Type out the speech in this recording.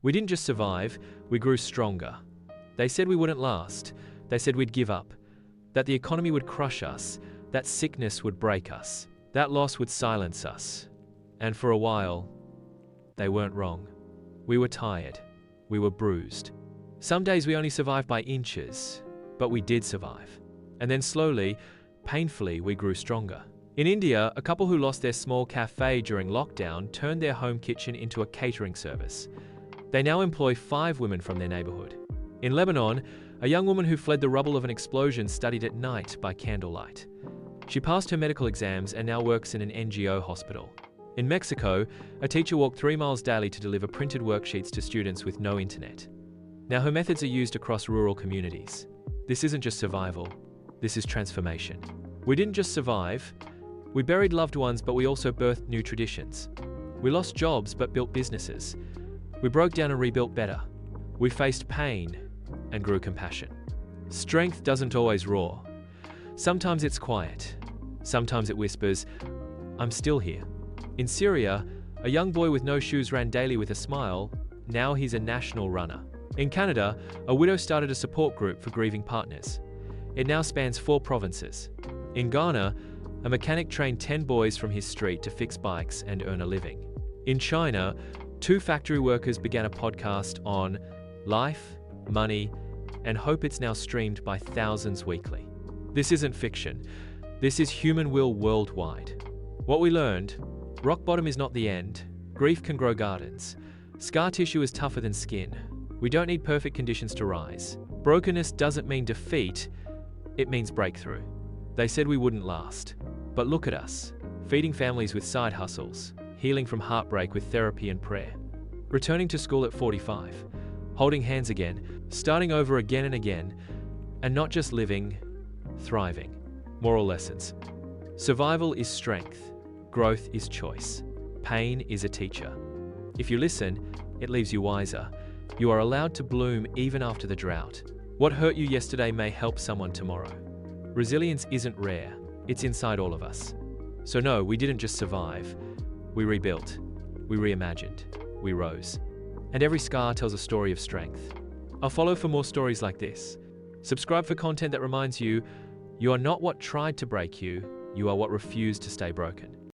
We didn't just survive, we grew stronger. They said we wouldn't last. They said we'd give up, that the economy would crush us, that sickness would break us, that loss would silence us. And for a while, they weren't wrong. We were tired. We were bruised. Some days we only survived by inches, but we did survive. And then slowly, painfully, we grew stronger. In India, a couple who lost their small cafe during lockdown turned their home kitchen into a catering service. They now employ 5 women from their neighborhood. In Lebanon, a young woman who fled the rubble of an explosion studied at night by candlelight. She passed her medical exams and now works in an NGO hospital. In Mexico, a teacher walked 3 miles daily to deliver printed worksheets to students with no internet. Now her methods are used across rural communities. This isn't just survival, this is transformation. We didn't just survive, we buried loved ones, but we also birthed new traditions. We lost jobs but built businesses. We broke down and rebuilt better. We faced pain and grew compassion. Strength doesn't always roar. Sometimes it's quiet. Sometimes it whispers, "I'm still here." In Syria, a young boy with no shoes ran daily with a smile. Now he's a national runner. In Canada, a widow started a support group for grieving partners. It now spans 4 provinces. In Ghana, a mechanic trained 10 boys from his street to fix bikes and earn a living. In China, 2 factory workers began a podcast on life, money, and hope. It's now streamed by thousands weekly. This isn't fiction. This is human will worldwide. What we learned: rock bottom is not the end. Grief can grow gardens. Scar tissue is tougher than skin. We don't need perfect conditions to rise. Brokenness doesn't mean defeat, it means breakthrough. They said we wouldn't last. But look at us, feeding families with side hustles, healing from heartbreak with therapy and prayer, returning to school at 45, holding hands again, starting over again and again, and not just living, thriving. Moral lessons. Survival is strength. Growth is choice. Pain is a teacher. If you listen, it leaves you wiser. You are allowed to bloom even after the drought. What hurt you yesterday may help someone tomorrow. Resilience isn't rare. It's inside all of us. So no, we didn't just survive. We rebuilt. We reimagined. We rose. And every scar tells a story of strength. I'll follow for more stories like this. Subscribe for content that reminds you, you are not what tried to break you, you are what refused to stay broken.